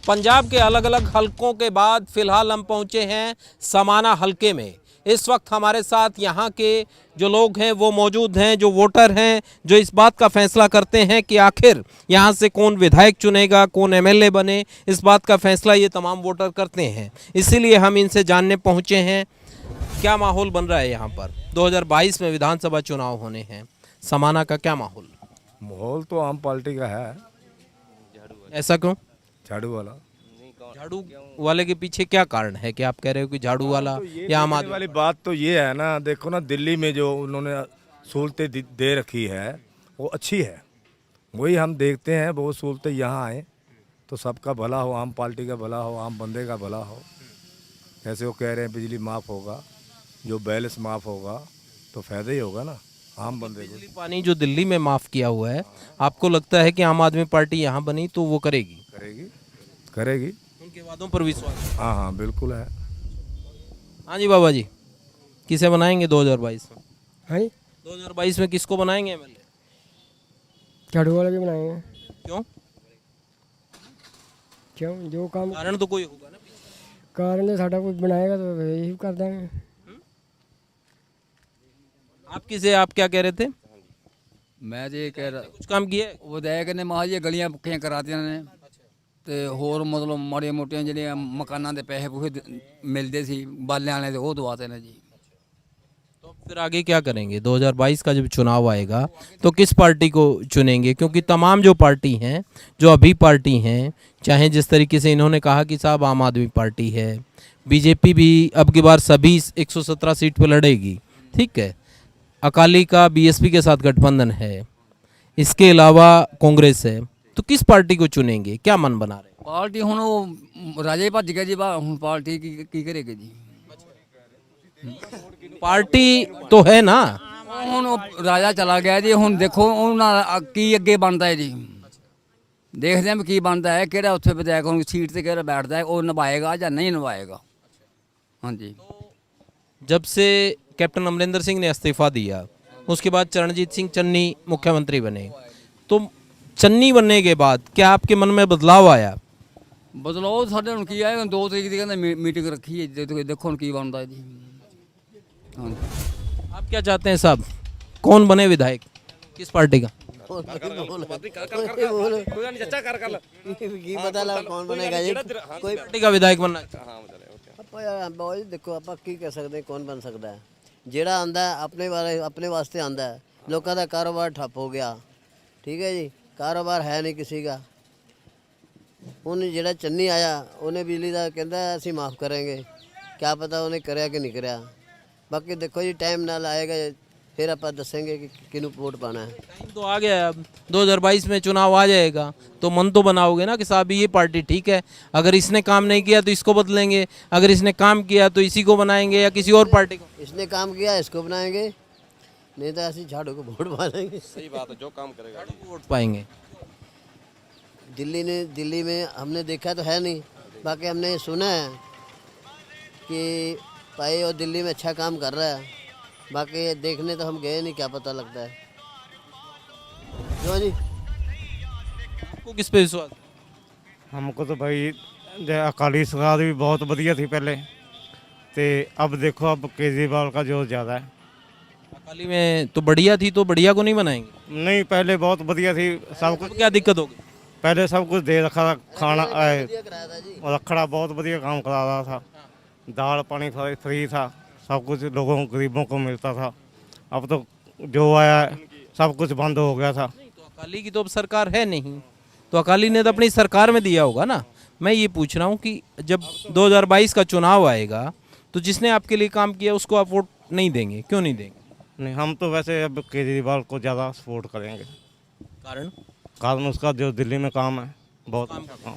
पंजाब के अलग अलग हलकों के बाद फिलहाल हम पहुंचे हैं समाना हलके में। इस वक्त हमारे साथ यहाँ के जो लोग हैं वो मौजूद हैं, जो वोटर हैं, जो इस बात का फैसला करते हैं कि आखिर यहाँ से कौन विधायक चुनेगा, कौन एमएलए बने। इस बात का फैसला ये तमाम वोटर करते हैं। इसीलिए हम इनसे जानने पहुँचे हैं क्या माहौल बन रहा है यहाँ पर। 2022 में विधानसभा चुनाव होने हैं, समाना का क्या माहौल? माहौल तो आम पार्टी का है। ऐसा क्यों? झाड़ू वाला। झाड़ू वाले के पीछे क्या कारण है कि आप कह रहे हो कि झाड़ू वाला या आम आदमी? वाली बात तो ये है ना, देखो ना, दिल्ली में जो उन्होंने सहूलतें दे रखी है वो अच्छी है। वही हम देखते हैं, वो सहूलतें यहाँ आए तो सबका भला हो, आम पार्टी का भला हो, आम बंदे का भला हो। ऐसे वो कह रहे हैं बिजली माफ़ होगा, जो बैलेंस माफ़ होगा तो फायदा ही होगा ना आम बंदे को। बिजली पानी जो दिल्ली में माफ़ किया हुआ है, आपको लगता है कि आम आदमी पार्टी यहाँ बनी तो वो करेगी? करेगी। उनके वादों पर विश्वास है? हाँ हाँ बिल्कुल है। हाँ जी बाबा जी, किसे बनाएंगे 2022 में? हाँ जी, 2022 में किसको बनाएंगे एमएलए? झाड़ू वाला भी बनाएंगे। क्यों? क्यों? जो काम कारण तो कोई होगा ना पीछे। कारण ने साडा कुछ बनाएगा तो यही कर देंगे। आप क्या कह रहे थे? मैं जी कह रहा कुछ काम किया है? विधायक ने महा जी गलियां पक्कियां करातियां ने ਤੇ ਹੋਰ ਮਤਲਬ ਮਾੜੀਆਂ ਮੋਟੀਆਂ ਜਿਹੜੀਆਂ ਮਕਾਨਾਂ ਦੇ ਪੈਸੇ ਪੂਸੇ ਮਿਲਦੇ ਸੀ ਬਾਲਿਆਂ ਵਾਲੇ ਦੇ ਉਹ ਦਵਾਤੇ ਨੇ जी। तो फिर आगे क्या करेंगे? 2022 का जब चुनाव आएगा तो किस पार्टी को चुनेंगे? क्योंकि तमाम जो पार्टी हैं, जो अभी पार्टी हैं, चाहे जिस तरीके से इन्होंने कहा कि साहब आम आदमी पार्टी है, बीजेपी भी अब की बार सभी 117 सीट पर लड़ेगी, ठीक है, अकाली का बीएसपी के साथ गठबंधन है, इसके अलावा कांग्रेस है, तो किस पार्टी को चुनेंगे? क्या मन बना रहे हैं? ਪਾਰਟੀ ਹੁਣ ਉਹ ਰਾਜੇ ਭੱਜ ਗਿਆ ਜੀ ਬਾ ਹੁਣ ਪਾਰਟੀ ਕੀ ਕਰੇਗੀ ਜੀ। पार्टी तो है ना। ਹੁਣ ਉਹ ਰਾਜਾ ਚਲਾ ਗਿਆ ਜੀ। ਹੁਣ ਦੇਖੋ ਉਹਨਾਂ ਦਾ ਕੀ ਅੱਗੇ ਬਣਦਾ ਹੈ ਜੀ। ਦੇਖਦੇ ਹਾਂ ਵੀ ਕੀ ਬਣਦਾ ਹੈ, ਕਿਹੜਾ ਉੱਥੇ ਵਿਧਾਇਕ ਹੁਣ ਸੀਟ ਤੇ ਕਿਹੜਾ ਬੈਠਦਾ ਹੈ, ਉਹ ਨਿਭਾਏਗਾ ਜਾਂ नहीं ਨਿਭਾਏਗਾ। हाँ जी। जब से कैप्टन अमरिंदर सिंह ने इस्तीफा दिया, उसके बाद चरणजीत सिंह चन्नी मुख्यमंत्री बने, तो चन्नी बनने के बाद क्या आपके मन में बदलाव आया? ਬਦਲਾਓ ਸਾਡੇ ਹੁਣ ਕੀ ਆਏ 2 ਤਰੀਕ ਦੀ ਕਹਿੰਦੇ ਮੀਟਿੰਗ ਰੱਖੀ ਹੈ, ਦੇਖੋ ਹੁਣ ਕੀ ਬਣਦਾ ਜੀ। हाँ जी। आप क्या चाहते हैं साहब, कौन बने विधायक, किस पार्टी का? ਕੀ ਪਤਾ ਲੱਗ ਕੌਣ ਬਣੇਗਾ ਜੀ। ਕੋਈ पार्टी का विधायक बनना? ਆਪਾਂ ਯਾਰ ਬਹੁਤ ਜੀ ਦੇਖੋ ਆਪਾਂ ਕੀ ਕਹਿ ਸਕਦੇ ਕੌਣ ਬਣ ਸਕਦਾ ਹੈ। ਜਿਹੜਾ ਆਂਦਾ ਆਪਣੇ ਵਾਸਤੇ ਆਂਦਾ ਹੈ। ਲੋਕਾਂ ਦਾ ਕਾਰੋਬਾਰ ਠੱਪ ਹੋ ਗਿਆ, ਠੀਕ ਹੈ ਜੀ, ਕਾਰੋਬਾਰ ਹੈ ਨਹੀਂ ਕਿਸੇ ਦਾ। ਉਹਨੇ ਜਿਹੜਾ ਚੰਨੀ ਆਇਆ ਉਹਨੇ ਬਿਜਲੀ ਦਾ ਕਹਿੰਦਾ ਅਸੀਂ ਮਾਫ ਕਰਾਂਗੇ, क्या पता ਉਹਨੇ ਕਰਿਆ ਕਿ ਨਹੀਂ ਕਰਿਆ। ਬਾਕੀ ਦੇਖੋ ਜੀ टाइम ਨਾਲ आएगा फिर आप दसेंगे कि किन्हू वोट पाना है। टाइम तो आ गया है, अब 2022 में चुनाव आ जाएगा तो मन तो बनाओगे ना कि साहब ये पार्टी ठीक है, अगर इसने काम नहीं किया तो इसको बदलेंगे, अगर इसने काम किया तो इसी को बनाएंगे या किसी और पार्टी को। इसने काम किया इसको बनाएंगे, नहीं तो ऐसे झाड़ू को वोट पाएंगे। सही बात है, जो काम करेगा वोट पाएंगे। दिल्ली में हमने देखा तो है नहीं, बाकी हमने सुना है कि भाई वो दिल्ली में अच्छा काम कर रहा है। बाकी देखने तो हम गए नहीं, क्या पता लगता है। क्यों जी? आपको किस पे विश्वास? हमको तो भाई अकाली सरकार भी बहुत बढ़िया थी पहले, तो अब देखो अब केजरीवाल का जो ज़्यादा है। अकाली में तो बढ़िया थी, तो बढ़िया को नहीं बनाएंगे? नहीं, पहले बहुत बढ़िया थी, सब कुछ। क्या दिक्कत होगी? पहले सब कुछ दे रखा था, खाना और रखड़ा बहुत बढ़िया काम करा रहा था, दाल पानी फ्री था, सब कुछ लोगों गरीबों को मिलता था। अब तो जो आया सब कुछ बंद हो गया था। तो अकाली की तो अब सरकार है नहीं, तो अकाली ने तो अपनी सरकार में दिया होगा ना। मैं ये पूछ रहा हूँ कि जब 2022 का चुनाव आएगा तो जिसने आपके लिए काम किया उसको आप वोट नहीं देंगे? क्यों नहीं देंगे? नहीं, हम तो वैसे अब केजरीवाल को ज़्यादा सपोर्ट करेंगे। कारण उसका जो दिल्ली में काम है बहुत,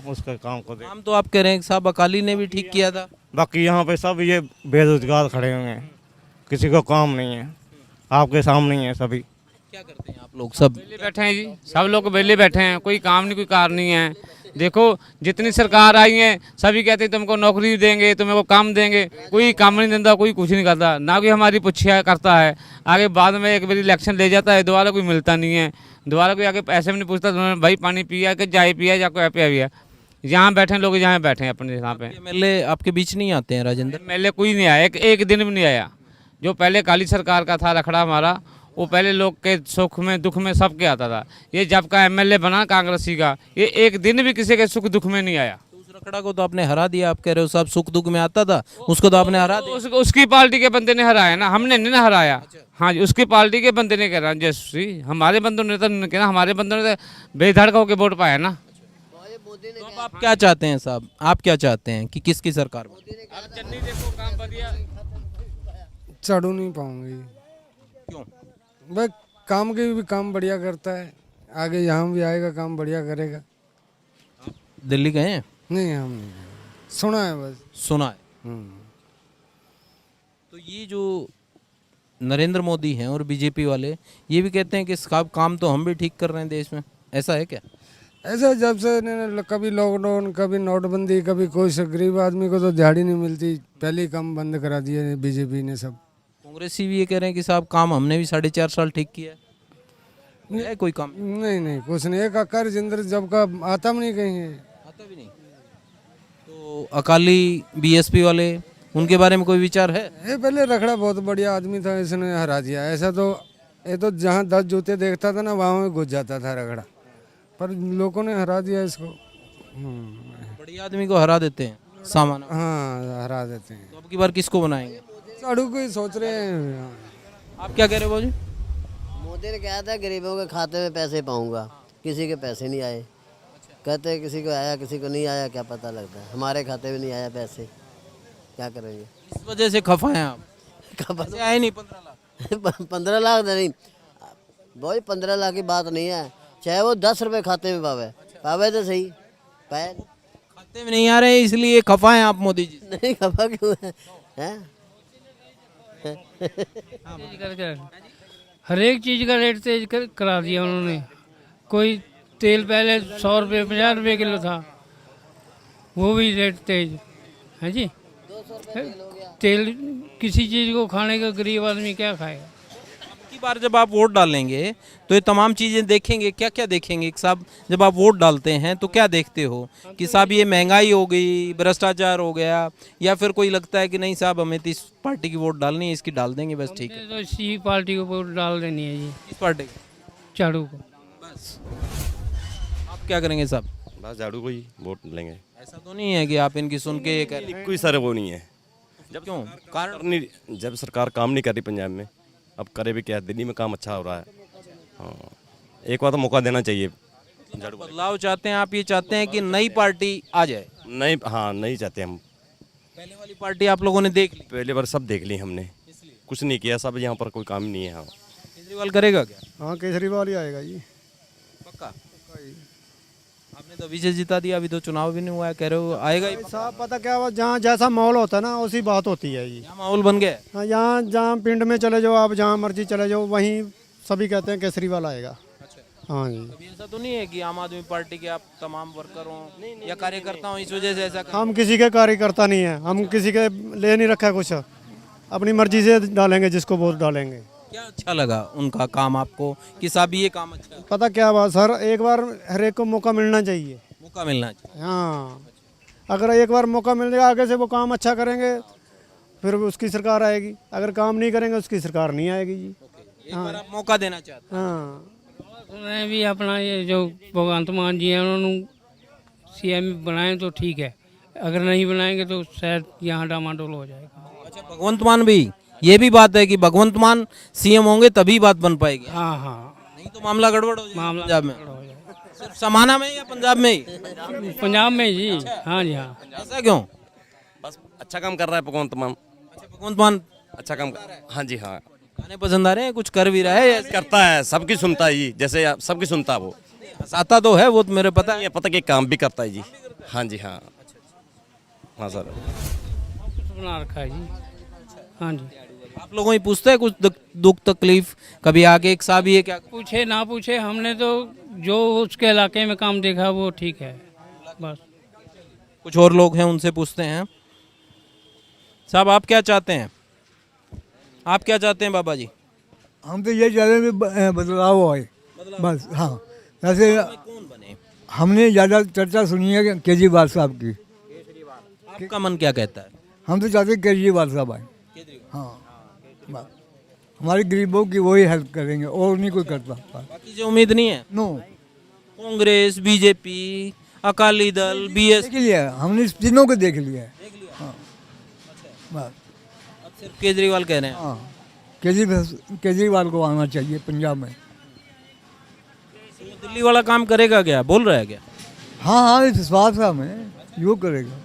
उसके काम को काम तो आप कह रहे हैं कि साहब अकाली ने भी ठीक किया था। बाकी यहाँ पे सब ये बेरोजगार खड़े हुए हैं, किसी को काम नहीं है, आपके सामने ही है सभी। क्या करते हैं आप लोग? सब वेले बैठे हैं जी, सब लोग वेले बैठे हैं, कोई काम नहीं, कोई कार नहीं है। देखो जितनी सरकार आई है सभी कहते हैं तुमको नौकरी देंगे, तुमको काम देंगे, कोई काम नहीं देता, कोई कुछ नहीं करता, ना कोई हमारी पुछिया करता है। आगे बाद में एक बार इलेक्शन ले जाता है, दोबारा कोई मिलता नहीं है, दोबारा कोई आगे पैसे भी नहीं पूछता भाई पानी पिया कि चाय पिया या कोई पिया। यहाँ बैठे लोग, यहाँ बैठे हैं अपने यहाँ पे। एमएलए आपके बीच नहीं आते हैं राजेंद्र? एमएलए कोई नहीं आया, एक दिन भी नहीं आया। जो पहले काली सरकार का था रखड़ा हमारा, वो पहले लोग के सुख में दुख में सबके आता था। ये जब का एमएलए बना कांग्रेसी का, ये एक दिन भी किसी के सुख दुख में नहीं आया। तो उस रखड़ा को तो आपने हरा दिया, आप कह रहे हो सब सुख दुख में आता था, उसको तो आपने हरा दिया। उसकी पार्टी के बंदे ने हराया ना, हमने नहीं ना हराया। हाँ जी, उसकी पार्टी के बंदे ने करा। जैसे हमारे बंदों ने तो नहीं करा, हमारे बंदों ने तो बेधड़क होकर वोट पाया ना। तो अब आप क्या चाहते हैं साहब, आप क्या चाहते हैं कि किसकी सरकार बने? अब चन्नी देखो काम बढ़िया। चढ़ू नहीं पाऊंगी क्यों? भाई, काम के भी काम बढ़िया करता है, आगे यहाँ भी आएगा, काम बढ़िया करेगा। दिल्ली गए हैं? नहीं, हम नहीं गए। सुना है बस। सुना है। तो ये जो नरेंद्र मोदी हैं और बीजेपी वाले ये भी कहते हैं कि सब काम तो हम भी ठीक कर रहे हैं देश में, ऐसा है क्या? ऐसा जब से कभी लॉकडाउन, कभी नोटबंदी, कभी कोई से गरीब आदमी को तो दिहाड़ी नहीं मिलती, पहले ही काम बंद करा दिए बीजेपी ने सब। कांग्रेसी भी ये कह रहे हैं कि साहब काम हमने भी 4.5 साल ठीक किया है कोई काम? नहीं, कुछ नहीं। एक अकार जिंदर जब का आता भी नहीं कहीं है। आता भी नहीं। तो अकाली बीएसपी वाले, उनके बारे में कोई विचार है? ये पहले रखड़ा बहुत बढ़िया आदमी था, इसने हरा दिया। ऐसा तो ये तो जहाँ 10 जूते देखता था ना, वहाँ में घुस जाता था रखड़ा, पर लोगों ने हरा दिया इसको। बढ़िया आदमी को हरा देते हैं सामान। हाँ, हरा देते हैं। तो अब की बार किसको बनाएंगे? साड़ू को ही सोच रहे हैं। आप क्या कह रहे हो भाजी? मोदी ने कहा था गरीबों के खाते में पैसे पाऊंगा, किसी के पैसे नहीं आए। कहते हैं किसी को आया किसी को नहीं आया, क्या पता लगता है। हमारे खाते में नहीं आया पैसे, क्या करेंगे? इस वजह से खफा हैं आप? खबर आए नहीं 15 लाख? 15 लाख नहीं भाई, 15 लाख की बात नहीं है। चाहे वो 10 रुपए खाते में पावे, पावे तो सही, पाए खाते में नहीं आ रहे इसलिए खफा हैं आप मोदी जी? नहीं, खफा क्यों है? हर एक चीज़ का रेट तेज करा दिया उन्होंने। कोई तेल पहले 100 रुपये 50 रुपये किलो था, वो भी रेट तेज है जी। तेल किसी चीज़ को खाने का गरीब आदमी क्या खाएगा? की बार जब आप वोट डालेंगे तो ये तमाम चीज़ें देखेंगे, क्या क्या देखेंगे साहब? जब आप वोट डालते हैं तो क्या देखते हो कि साहब ये महंगाई हो गई, भ्रष्टाचार हो गया, या फिर कोई लगता है कि नहीं साहब हमें तो इस पार्टी की वोट डालनी है, इसकी डाल देंगे बस ठीक है? तो इसी पार्टी को वोट डाल देनी है जी, इस पार्टी की झाड़ू को। बस। आप क्या करेंगे साहब? बस झाड़ू को ही वोट लेंगे। ऐसा तो नहीं है कि आप इनकी सुन के ये कह कोई सर वो नहीं है। जब क्यों कारण? नहीं, जब सरकार काम नहीं कर रही पंजाब में, अब करे भी क्या, दिल्ली में काम अच्छा हो रहा है। हाँ, एक बार तो मौका देना चाहिए झाड़ू को। बदलाव चाहते हैं आप? ये चाहते हैं कि नई पार्टी आ जाए? नहीं, हाँ नहीं चाहते हम। पहले वाली पार्टी आप लोगों ने देख ली? पहले बार सब देख ली हमने, कुछ नहीं किया, सब यहाँ पर कोई काम ही नहीं है। हाँ, केजरीवाल करेगा क्या? हाँ, केजरीवाल ही आएगा जी, पक्का? आपने तो अभी से जिता दिया, अभी तो चुनाव भी नहीं हुआ है, कह रहे हो आएगा ही? साहब पता क्या हुआ, जहाँ जैसा माहौल होता है ना उसी बात होती है जी। यहाँ माहौल बन गया है? हाँ, यहाँ जहाँ पिंड में चले जाओ आप, जहाँ मर्जी चले जाओ, वहीं सभी कहते हैं केजरीवाल आएगा। हाँ जी। कभी ऐसा तो नहीं है कि आम आदमी पार्टी के आप तमाम वर्कर हों या कार्यकर्ता हों, इस वजह से ऐसा हम किसी के कार्यकर्ता नहीं है, हम किसी के ले नहीं रखा है कुछ, अपनी मर्जी से डालेंगे जिसको वोट डालेंगे। क्या अच्छा लगा उनका काम आपको कि साहब ये काम अच्छा है? पता क्या बात सर, एक बार हर एक को मौका मिलना चाहिए। मौका मिलना चाहिए। हाँ, अगर एक बार मौका मिल जाएगा, आगे से वो काम अच्छा करेंगे, फिर उसकी सरकार आएगी। अगर काम नहीं करेंगे उसकी सरकार नहीं आएगी जी। एक बार आप मौका देना चाहते हैं? हाँ, उन्हें भी अपना ये जो भगवंत मान जी हैं उन्होंने सीएम बनाए तो ठीक है, अगर नहीं बनाएंगे तो शायद यहाँ डामाडोल हो जाएगा। अच्छा, भगवंत मान भी, ये भी बात है कि भगवंत मान सीएम होंगे तभी बात बन पाएगी? हाँ हाँ, नहीं तो मामला गड़बड़ हो जाएगा मामला पंजाब में। हो जाएगा। सिर्फ समाना में या पंजाब में ही? पंजाब में जी। हाँ जी, हाँ। ऐसा क्यों? बस अच्छा काम कर रहा है भगवंत मान, अच्छा, भगवंत मान अच्छा काम। हाँ जी, हाँ गाने पसंद आ रहे हैं, कुछ कर भी रहा है ऐसे? करता है, सबकी सुनता है जी, जैसे सबकी सुनता है वो। हंसाता तो है वो तो मेरे पता है। ये पता कि काम भी करता है जी। हाँ जी, हाँ हाँ सर, कुछ बना रखा है जी। हाँ जी, आप लोगों ही पूछते हैं कुछ दुख तकलीफ कभी आके एक साहब ये क्या? पूछे ना पूछे, हमने तो जो उसके इलाके में काम देखा वो ठीक है बस। कुछ और लोग हैं उनसे पूछते हैं। साहब आप क्या चाहते हैं? आप क्या चाहते हैं बाबा जी? हम तो ये चाहते हैं कि बदलाव आए बस। हाँ, जैसे कौन बने? हमने ज़्यादा चर्चा सुनी है केजरीवाल साहब की। आपका मन क्या कहता है? हम तो चाहते हैं केजरीवाल साहब आए। हाँ, बस हमारे गरीबों की वही हेल्प करेंगे और नहीं कोई करता। बाकी जो उम्मीद नहीं है? No, Congress, BJP, Akali Dal, BS देख लिया है, हमने इस तीनों को देख लिया है। हाँ, बस अब सिर्फ केजरीवाल कह रहे हैं। हाँ, केजरीवाल को आना चाहिए पंजाब में। तो दिल्ली वाला काम करेगा क्या, बोल रहा है क्या? हाँ हाँ, विश्वास है हमें, यो करेगा।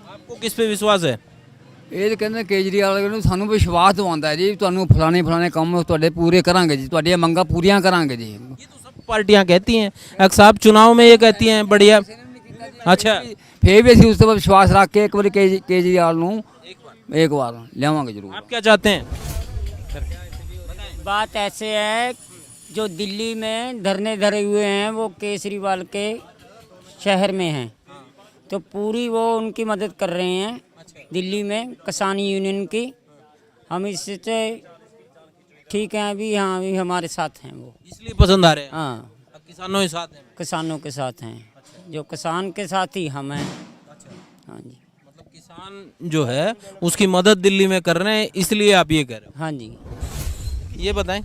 आपको किस पे विश्वास है? ਇਹ ਕਹਿੰਦੇ ਕੇਜਰੀਵਾਲ ਨੂੰ ਸਾਨੂੰ ਵਿਸ਼ਵਾਸ ਦਿਵਾਉਂਦਾ ਜੀ ਤੁਹਾਨੂੰ ਫਲਾਣੇ ਕੰਮ ਤੁਹਾਡੇ ਪੂਰੇ ਕਰਾਂਗੇ ਜੀ ਤੁਹਾਡੀਆਂ ਮੰਗਾਂ ਪੂਰੀਆਂ ਕਰਾਂਗੇ ਜੀ। ये तो सब पार्टियां कहती हैं, अक्सर साहब चुनाव में ये कहती हैं बढ़िया। अच्छा, ਫੇਰ ਵੀ ਅਸੀਂ ਉਸ ਤੇ ਵਿਸ਼ਵਾਸ ਰੱਖ ਕੇ ਇੱਕ ਵਾਰੀ ਕੇਜਰੀਵਾਲ ਨੂੰ ਇੱਕ ਵਾਰ ਲਿਆਵਾਂਗੇ ਜ਼ਰੂਰ। आप क्या चाहते हैं? बात ऐसे है, जो दिल्ली में धरने धरे हुए हैं वो केजरीवाल के शहर में हैं, तो पूरी वो उनकी मदद कर रहे हैं दिल्ली में किसान यूनियन की। हम इससे ठीक हैं अभी, हाँ अभी हमारे साथ हैं वो, इसलिए पसंद आ रहे हैं। हाँ अब किसानों के साथ हैं। किसानों के साथ हैं, जो किसान के साथ ही हम हैं। हाँ जी, मतलब किसान जो है उसकी मदद दिल्ली में कर रहे हैं, इसलिए आप ये कह रहे हाँ जी। हो। ये बताएं,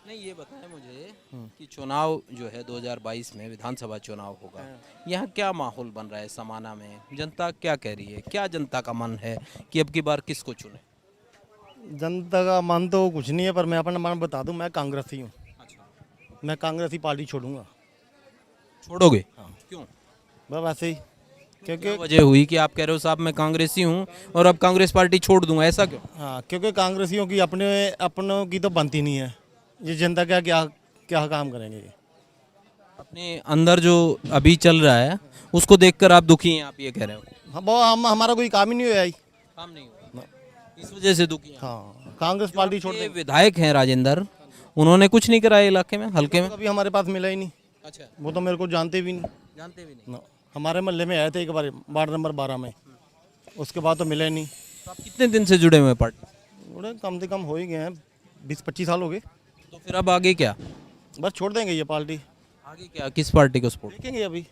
नहीं ये बताएं मुझे कि चुनाव जो है 2022 में विधानसभा चुनाव होगा, यहाँ क्या माहौल बन रहा है समाना में? जनता क्या कह रही है? क्या जनता का मन है कि अब की बार किसको चुने? जनता का मन तो कुछ नहीं है, पर मैं अपना मन बता दूं, मैं कांग्रेसी हूँ। मैं कांग्रेसी पार्टी छोड़ूंगा। छोड़ोगे? क्यों? बस वैसे ही, क्या क्योंकि वजह हुई कि आप कह रहे हो साहब मैं कांग्रेसी हूँ और अब कांग्रेस पार्टी छोड़ दूंगा, ऐसा क्यों? हाँ, क्योंकि कांग्रेसियों की अपनों की तो बनती नहीं है। ये जनता क्या क्या क्या काम करेंगे ये? अपने अंदर जो अभी चल रहा है उसको देखकर आप दुखी हैं, आप ये कह रहे हो? हम हमारा कोई काम ही नहीं हुआ है। काम नहीं हुआ, इस वजह से दुखी हैं। हाँ, कांग्रेस पार्टी छोड़ ये देंगे। विधायक हैं राजेंद्र, उन्होंने कुछ नहीं कराया इलाके में, हल्के में। कभी हमारे पास मिला ही नहीं। अच्छा, वो तो मेरे को जानते भी नहीं। जानते भी नहीं। ना, हमारे मोहल्ले में आए थे एक बार, वार्ड नंबर 12 में, उसके बाद तो मिले नहीं। तो आप कितने दिन से जुड़े हुए हैं पार्टी? थोड़े कम से कम हो ही गए हैं, 20-25 साल हो गए। तो फिर अब आगे क्या? बस छोड़ देंगे ये पार्टी, आगे क्या, किस पार्टी को सपोर्ट? देखेंगे अभी,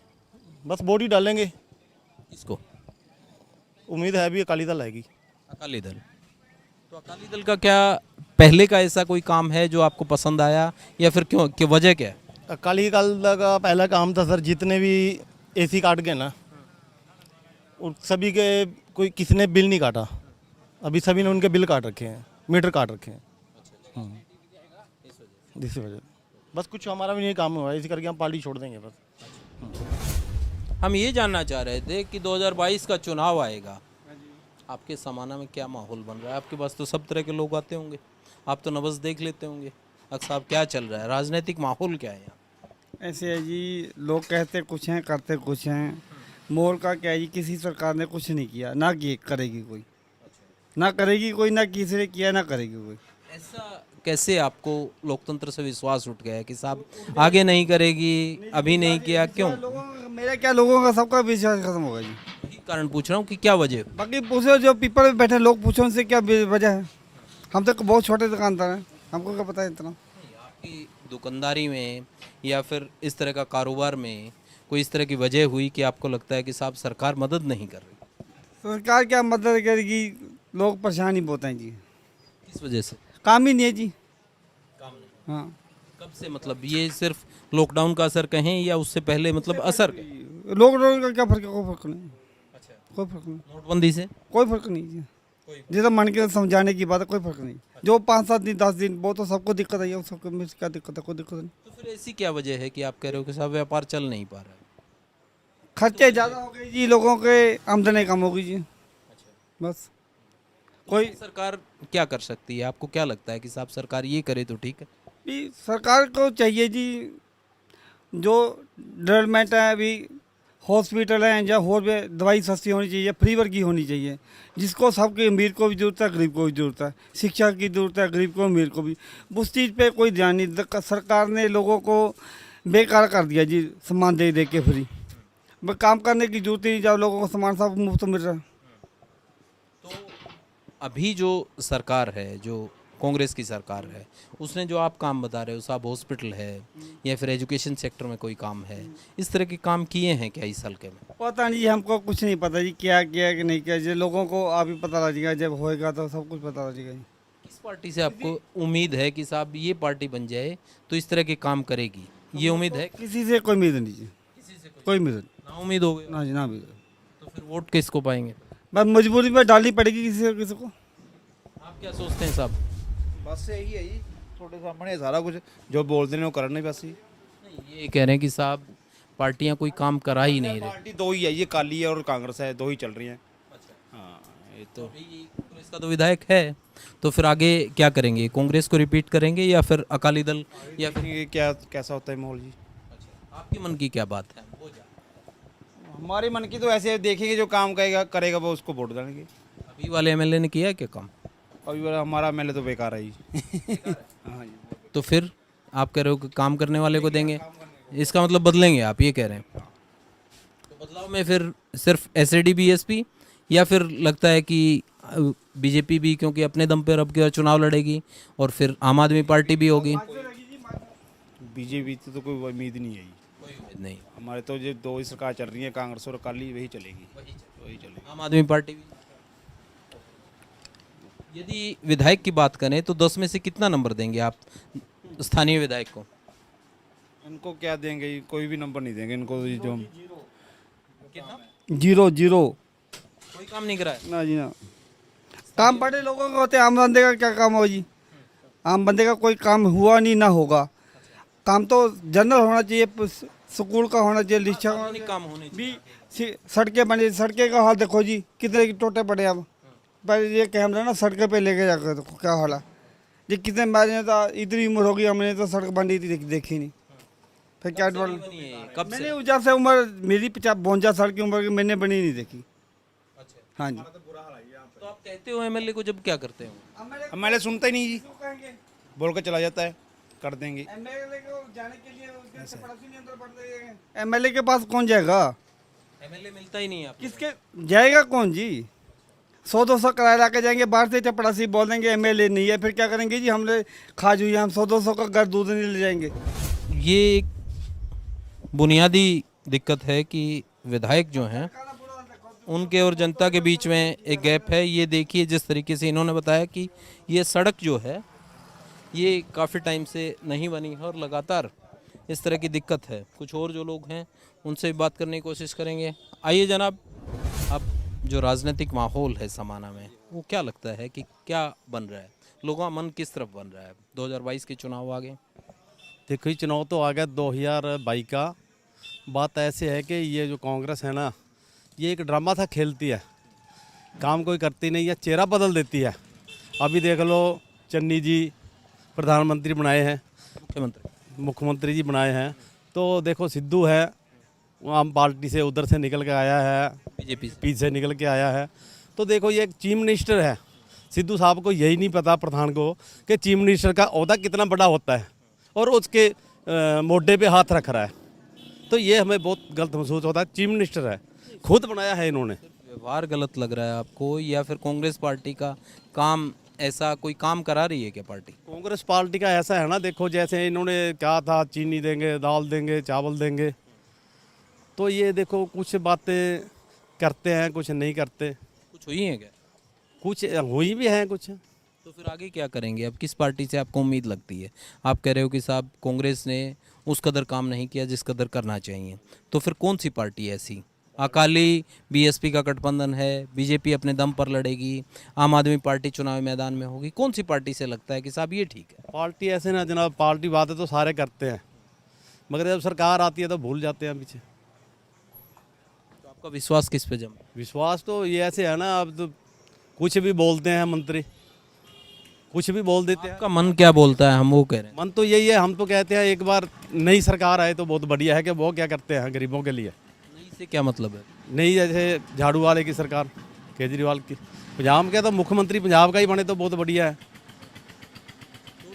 बस वोट ही डालेंगे। किसको? उम्मीद है अभी अकाली दल आएगी। अकाली दल। तो अकाली दल का क्या पहले का ऐसा कोई काम है जो आपको पसंद आया, या फिर क्यों, क्या वजह क्या है? अकाली दल का पहला काम था सर, जितने भी एसी काट गए ना, उन सभी के कोई किसी ने बिल नहीं काटा। अभी सभी ने उनके बिल काट रखे हैं, मीटर काट रखे हैं। इसी वजह बस कुछ हमारा भी नहीं काम हुआ है, इसी करके हम पार्टी छोड़ देंगे बस। हम ये जानना चाह रहे थे कि 2022 का चुनाव आएगा, आपके समाना में क्या माहौल बन रहा है? आपके पास तो सब तरह के लोग आते होंगे, आप तो नब्ज़ देख लेते होंगे। अक्सर साहब क्या चल रहा है, राजनीतिक माहौल क्या है यहाँ? ऐसे है जी, लोग कहते कुछ हैं करते कुछ हैं। मोर का क्या है जी, किसी सरकार ने कुछ नहीं किया, ना करेगी कोई, ना करेगी कोई, ना किसी ने किया, ना करेगी कोई। ऐसा कैसे आपको लोकतंत्र से विश्वास उठ गया है कि साहब आगे नहीं करेगी, अभी नहीं किया, क्यों? मेरा क्या, लोगों का सबका विश्वास खत्म होगा जी। यही कारण पूछ रहा हूँ कि क्या वजह है? बाकी पूछो जो पीपल में बैठे लोग, पूछो उनसे क्या वजह है। हम तो बहुत छोटे दुकानदार हैं, हमको क्या पता है इतना। आपकी दुकानदारी में या फिर इस तरह का कारोबार में कोई इस तरह की वजह हुई कि आपको लगता है कि साहब सरकार मदद नहीं कर रही? सरकार क्या मदद करेगी, लोग परेशान ही बहुत हैं जी। किस वजह से? काम ही नहीं है जी। काम नहीं। हाँ, कब से, मतलब ये सिर्फ लॉकडाउन का असर कहें या उससे पहले, मतलब असर? लॉकडाउन का क्या फर्क है? कोई फर्क नहीं। अच्छा, कोई फर्क नहीं, नोटबंदी से कोई फर्क नहीं जी। जैसा मन के समझाने की बात है, कोई फर्क नहीं। जो 5-7 दिन 10 दिन, वो तो सबको दिक्कत आई है, सबको में क्या दिक्कत है? कोई दिक्कत नहीं। तो फिर ऐसी क्या वजह है कि आप कह रहे हो कि साहब व्यापार चल नहीं पा रहा है? खर्चे ज़्यादा हो गए जी, लोगों के आमदनी कम हो गई जी, बस। कोई सरकार क्या कर सकती है? आपको क्या लगता है कि साहब सरकार ये करे तो ठीक है? भी सरकार को चाहिए जी, जो डेवलपमेंट है अभी, हॉस्पिटल हैं या और भी दवाई सस्ती होनी चाहिए, फ्री वर्ग की होनी चाहिए, जिसको सबके अमीर को भी जरूरत है, गरीब को भी जरूरत है। शिक्षा की जरूरत है, गरीब को अमीर को भी। उस चीज़ पे कोई ध्यान नहीं। सरकार ने लोगों को बेकार कर दिया जी, सामान दे दे के फ्री। बस काम करने की जरूरत ही नहीं, जब लोगों को सामान सब मुफ्त मिल रहा है। तो अभी जो सरकार है, जो कांग्रेस की सरकार है, उसने जो आप काम बता रहे हो, साहब हॉस्पिटल है या फिर एजुकेशन सेक्टर में कोई काम है, इस तरह के काम किए हैं क्या इस हल्के में? पता नहीं जी, हमको कुछ नहीं पता जी, क्या किया कि नहीं किया जी, लोगों को अभी पता लगेगा, जब होएगा तो सब कुछ पता लगेगा जी। किस पार्टी से आपको उम्मीद है कि साहब ये पार्टी बन जाए तो इस तरह के काम करेगी, ये उम्मीद है? किसी से कोई उम्मीद नहीं जी, कोई उम्मीद नहीं। ना उम्मीद हो गई ना जी, ना उम्मीद। तो फिर वोट किसको पाएंगे? बस मजबूरी में डालनी पड़ेगी किसी को। आप क्या सोचते हैं साहब? बस यही है जी, थोड़े सामने सारा कुछ जो बोलते हैं वो करना ही बस ही। ये कह रहे हैं कि साहब पार्टियां कोई काम करा ही नहीं रही। पार्टी दो ही है, ये काली है और कांग्रेस है, दो ही चल रही हैं। हाँ, ये तो कांग्रेस का तो विधायक है, तो फिर आगे क्या करेंगे? कांग्रेस को रिपीट करेंगे या फिर अकाली दल या फिर ये क्या कैसा होता है माहौल जी। आपके मन की क्या बात है? हमारे मन की तो ऐसे देखेंगे, जो काम करेगा वो उसको वोट देंगे। अभी वाले एमएलए ने किया है क्या काम? अभी वाला हमारा एमएलए तो बेकार है जी। हाँ जी। तो फिर आप कह रहे हो कि काम करने वाले को देंगे, इसका मतलब बदलेंगे आप, ये कह रहे हैं? तो बदलाव में फिर सिर्फ एसएडी बीएसपी या फिर लगता है कि बीजेपी भी, क्योंकि अपने दम पर अब की बार चुनाव लड़ेगी, और फिर आम आदमी पार्टी भी होगी? बीजेपी तो कोई उम्मीद नहीं है जी, कोई उम्मीद नहीं। हमारे तो जो दो ही सरकार चल रही है, कांग्रेस और अकाली, वही चलेगी, वही चलेगी। आम आदमी पार्टी भी। यदि विधायक की बात करें तो 10 में से कितना नंबर देंगे आप स्थानीय विधायक को? इनको क्या देंगे, कोई भी नंबर नहीं देंगे इनको, जो जीरो जीरो। कोई काम नहीं कराया? ना जी ना। काम बड़े लोगों का होते हैं, आम बंदे का क्या काम हो जी? आम बंदे का कोई काम हुआ नहीं, ना होगा। काम तो जनरल होना चाहिए, स्कूल का होना चाहिए, लिखा होना चाहिए। काम होने भी सड़कें बनी, सड़कें का हाल देखो जी, कितने टोटे पड़े अब। पर ये कैमरा ना सड़कें पे लेके जाकर देखो क्या हाल है जी, कितने मारे तो इतनी उम्र होगी हमने तो सड़क बनी थी देखी नहीं। फिर क्या कब मैंने उजा से उम्र मेरी 52 साल की उम्र की, मैंने बनी नहीं देखी। हाँ जी। तो आप कहते हो एमएलए को, जब क्या करते हो? एमएलए सुनता ही नहीं जी, बोल कर चला जाता है, कर देंगे। एमएलए को जाने के लिए एमएलए के पास कौन जाएगा? एमएलए मिलता ही नहीं है आपको। किसके जाएगा कौन जी? 100-200 किराया ला के जाएंगे बाहर से, चपड़ासी बोल देंगे एमएलए नहीं है, फिर क्या करेंगे जी? हमने खा जुई, हम 100-200 का घर दूध नहीं ले जाएंगे। ये एक बुनियादी दिक्कत है कि विधायक जो हैं उनके और जनता के बीच में एक गैप है। ये देखिए जिस तरीके से इन्होंने बताया कि ये सड़क जो है ये काफ़ी टाइम से नहीं बनी है और लगातार इस तरह की दिक्कत है। कुछ और जो लोग हैं उनसे भी बात करने की कोशिश करेंगे। आइए जनाब, अब जो राजनीतिक माहौल है समाना में, वो क्या लगता है कि क्या बन रहा है, लोगों का मन किस तरफ बन रहा है? 2022 के चुनाव आ गए। देखो ये चुनाव तो आ गया 2022 का। बात ऐसे है कि ये जो कांग्रेस है ना, ये एक ड्रामा था खेलती है, काम कोई करती नहीं है, चेहरा बदल देती है। अभी देख लो चन्नी जी प्रधानमंत्री बनाए हैं, मुख्यमंत्री जी बनाए हैं। तो देखो सिद्धू है, आम पार्टी से उधर से निकल के आया है, बीजेपी से निकल के आया है। तो देखो ये एक चीफ मिनिस्टर है, सिद्धू साहब को यही नहीं पता प्रधान को कि चीफ मिनिस्टर का ओहदा कितना बड़ा होता है, और उसके मोढे पे हाथ रख रहा है। तो ये हमें बहुत गलत महसूस होता है। चीफ मिनिस्टर है, खुद बनाया है इन्होंने। व्यवहार गलत लग रहा है आपको, या फिर कांग्रेस पार्टी का काम, ऐसा कोई काम करा रही है क्या पार्टी? कांग्रेस पार्टी का ऐसा है ना, देखो जैसे इन्होंने कहा था चीनी देंगे, दाल देंगे, चावल देंगे, तो ये देखो कुछ बातें करते हैं, कुछ नहीं करते। कुछ हुई है क्या? कुछ हुई भी हैं कुछ। तो फिर आगे क्या करेंगे? अब किस पार्टी से आपको उम्मीद लगती है? आप कह रहे हो कि साहब कांग्रेस ने उस कदर काम नहीं किया जिस कदर करना चाहिए, तो फिर कौन सी पार्टी ऐसी? अकाली बीएसपी का गठबंधन है, बीजेपी अपने दम पर लड़ेगी, आम आदमी पार्टी चुनावी मैदान में होगी, कौन सी पार्टी से लगता है कि साहब ये ठीक है? पार्टी ऐसे ना जनाब, पार्टी बातें तो सारे करते हैं, मगर जब सरकार आती है तो भूल जाते हैं पीछे। तो आपका विश्वास किस पे जम? विश्वास तो ये ऐसे है ना, अब तो कुछ भी बोलते हैं मंत्री, कुछ भी बोल देते हैं। आपका मन क्या बोलता है? हम वो कह रहे हैं। मन तो यही है, हम तो कहते हैं एक बार नई सरकार आए तो बहुत बढ़िया है कि वो क्या करते हैं गरीबों के लिए। नई से क्या मतलब है? नई जैसे झाड़ू वाले की सरकार, केजरीवाल की। पंजाब के तो मुख्यमंत्री पंजाब का ही बने तो बहुत बढ़िया है।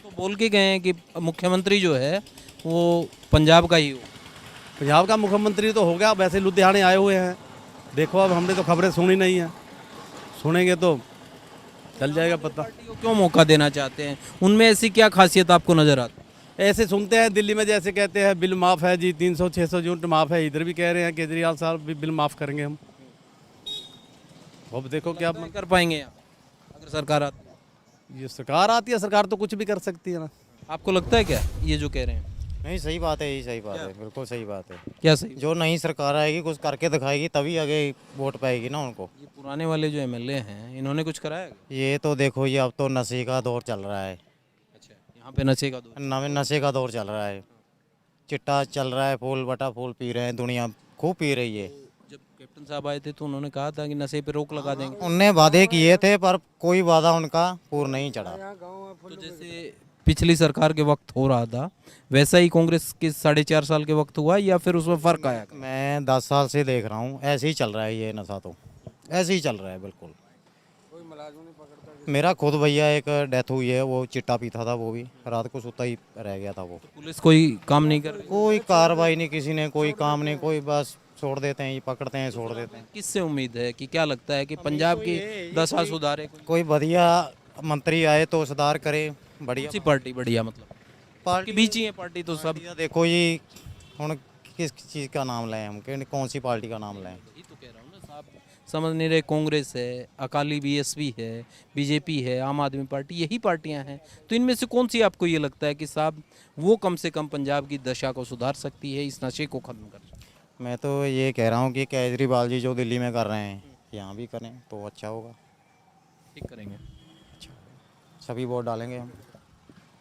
तो बोल के गए हैं कि मुख्यमंत्री जो है वो पंजाब का ही हो। पंजाब का मुख्यमंत्री तो हो गया, वैसे लुधियाने आए हुए हैं। देखो अब हमने तो खबरें सुनी नहीं है, सुनेंगे तो चल जाएगा पता। क्यों मौका देना चाहते हैं? उनमें ऐसी क्या खासियत आपको नजर आती है? ऐसे सुनते हैं दिल्ली में जैसे कहते हैं बिल माफ़ है जी, 300-600 यूनिट माफ़ है, इधर भी कह रहे हैं केजरीवाल साहब भी बिल माफ़ करेंगे हम। अब देखो क्या नहीं कर पाएंगे आप अगर सरकार आती? ये सरकार आती है, सरकार तो कुछ भी कर सकती है ना। आपको लगता है क्या ये जो कह रहे हैं? नहीं सही बात है, यही सही बात है, बिल्कुल सही बात है। क्या सही? जो नई सरकार आएगी कुछ करके दिखाएगी तभी आगे वोट पाएगी ना उनको। ये पुराने वाले जो एमएलए हैं इन्होंने कुछ कराया क्या? ये तो देखो ये अब तो नशे का दौर चल रहा है, अच्छा, यहाँ पे नशे का दौर। नवे नशे का दौर चल रहा है, चिट्टा चल रहा है, फूल बटा फूल पी रहे हैं, दुनिया खूब पी रही है। जब कैप्टन साहब आए थे तो उन्होंने कहा था कि नशे पे रोक लगा देंगे। उनने वादे किए थे पर कोई वादा उनका पूर्ण नहीं चढ़ा। तो जैसे पिछली सरकार के वक्त हो रहा था वैसा ही कांग्रेस के 4.5 साल के वक्त हुआ या फिर उसमें फर्क आया? मैं 10 साल से देख रहा हूँ, ऐसे ही चल रहा है ये नशा, तो ऐसे ही चल रहा है बिल्कुल। मेरा खुद भैया एक डेथ हुई है, वो चिट्टा पीता था, वो भी रात को सोता ही रह गया था वो। पुलिस कोई काम नहीं कर रही? कोई कार्रवाई नहीं, किसी ने कोई काम नहीं, कोई बस छोड़ देते हैं, ये पकड़ते हैं छोड़ देते हैं। किससे उम्मीद है कि क्या लगता है कि पंजाब की दशा सुधारे? कोई बढ़िया मंत्री आए तो सुधार करे, बढ़िया सी पार्टी बढ़िया मतलब पार्टी के बीच ही है पार्टी तो सब। देखो ये हुन किस चीज़ का नाम लें हम, कौन सी पार्टी का नाम लें? यही तो कह रहा हूँ ना साहब, समझ नहीं रहे। कांग्रेस है, अकाली बीएसपी है, बीजेपी है, आम आदमी पार्टी, यही पार्टियां हैं। तो इनमें से कौन सी आपको ये लगता है कि साहब वो कम से कम पंजाब की दशा को सुधार सकती है, इस नशे को खत्म कर सकती है? मैं तो ये कह रहा हूँ कि केजरीवाल जी जो दिल्ली में कर रहे हैं यहाँ भी करें तो अच्छा होगा। ठीक करेंगे, सभी वोट डालेंगे हम।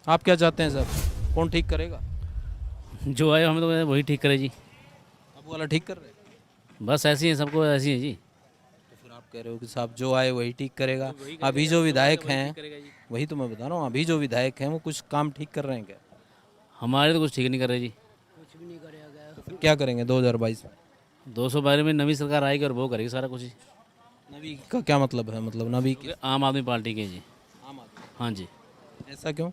आप क्या चाहते हैं सर, कौन ठीक करेगा? जो आए हमें तो वही ठीक करे जी। अब वाला ठीक कर रहे हैं? बस ऐसी है, सबको ऐसी है जी। तो फिर आप कह रहे हो कि साहब जो आए वही ठीक करेगा। अभी जो विधायक हैं, वही तो मैं बता रहा हूँ, अभी जो विधायक हैं वो कुछ काम ठीक कर रहे हैं क्या? हमारे तो कुछ ठीक नहीं कर रहे जी। तो फिर क्या करेंगे 2022 में? 212 में नवी सरकार आएगी और वो करेगी सारा कुछ ही। नवी का क्या मतलब है? मतलब नवी की आम आदमी पार्टी के जी। आम आदमी? हाँ जी, ऐसा क्यों?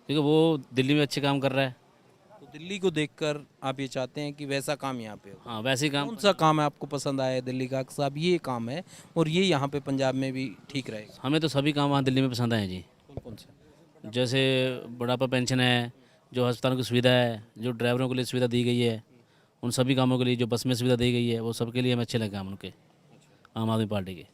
क्योंकि वो दिल्ली में अच्छे काम कर रहा है। तो दिल्ली को देखकर आप ये चाहते हैं कि वैसा काम यहाँ पे हो? हाँ वैसे ही काम। कौन सा काम है आपको पसंद आया दिल्ली का साहब ये काम है और ये यहाँ पे पंजाब में भी ठीक रहेगा? हमें तो सभी काम वहाँ दिल्ली में पसंद आए जी। कौन कौन से? जैसे बुढ़ापा पेंशन है, जो अस्पतालों की सुविधा है, जो ड्राइवरों के लिए सुविधा दी गई है, उन सभी कामों के लिए जो बस में सुविधा दी गई है, वो सबके लिए हमें अच्छे लगे काम उनके, आम आदमी पार्टी के।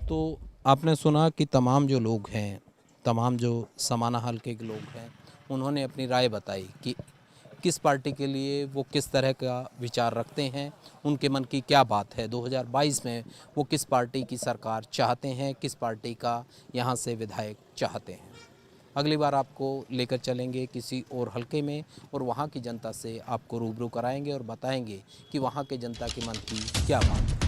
तो आपने सुना कि तमाम जो लोग हैं, तमाम जो समाना हल्के के लोग हैं, उन्होंने अपनी राय बताई कि किस पार्टी के लिए वो किस तरह का विचार रखते हैं, उनके मन की क्या बात है। 2022 में वो किस पार्टी की सरकार चाहते हैं, किस पार्टी का यहाँ से विधायक चाहते हैं। अगली बार आपको लेकर चलेंगे किसी और हल्के में और वहाँ की जनता से आपको रूबरू कराएंगे और बताएंगे कि वहाँ के जनता के मन की क्या बात है।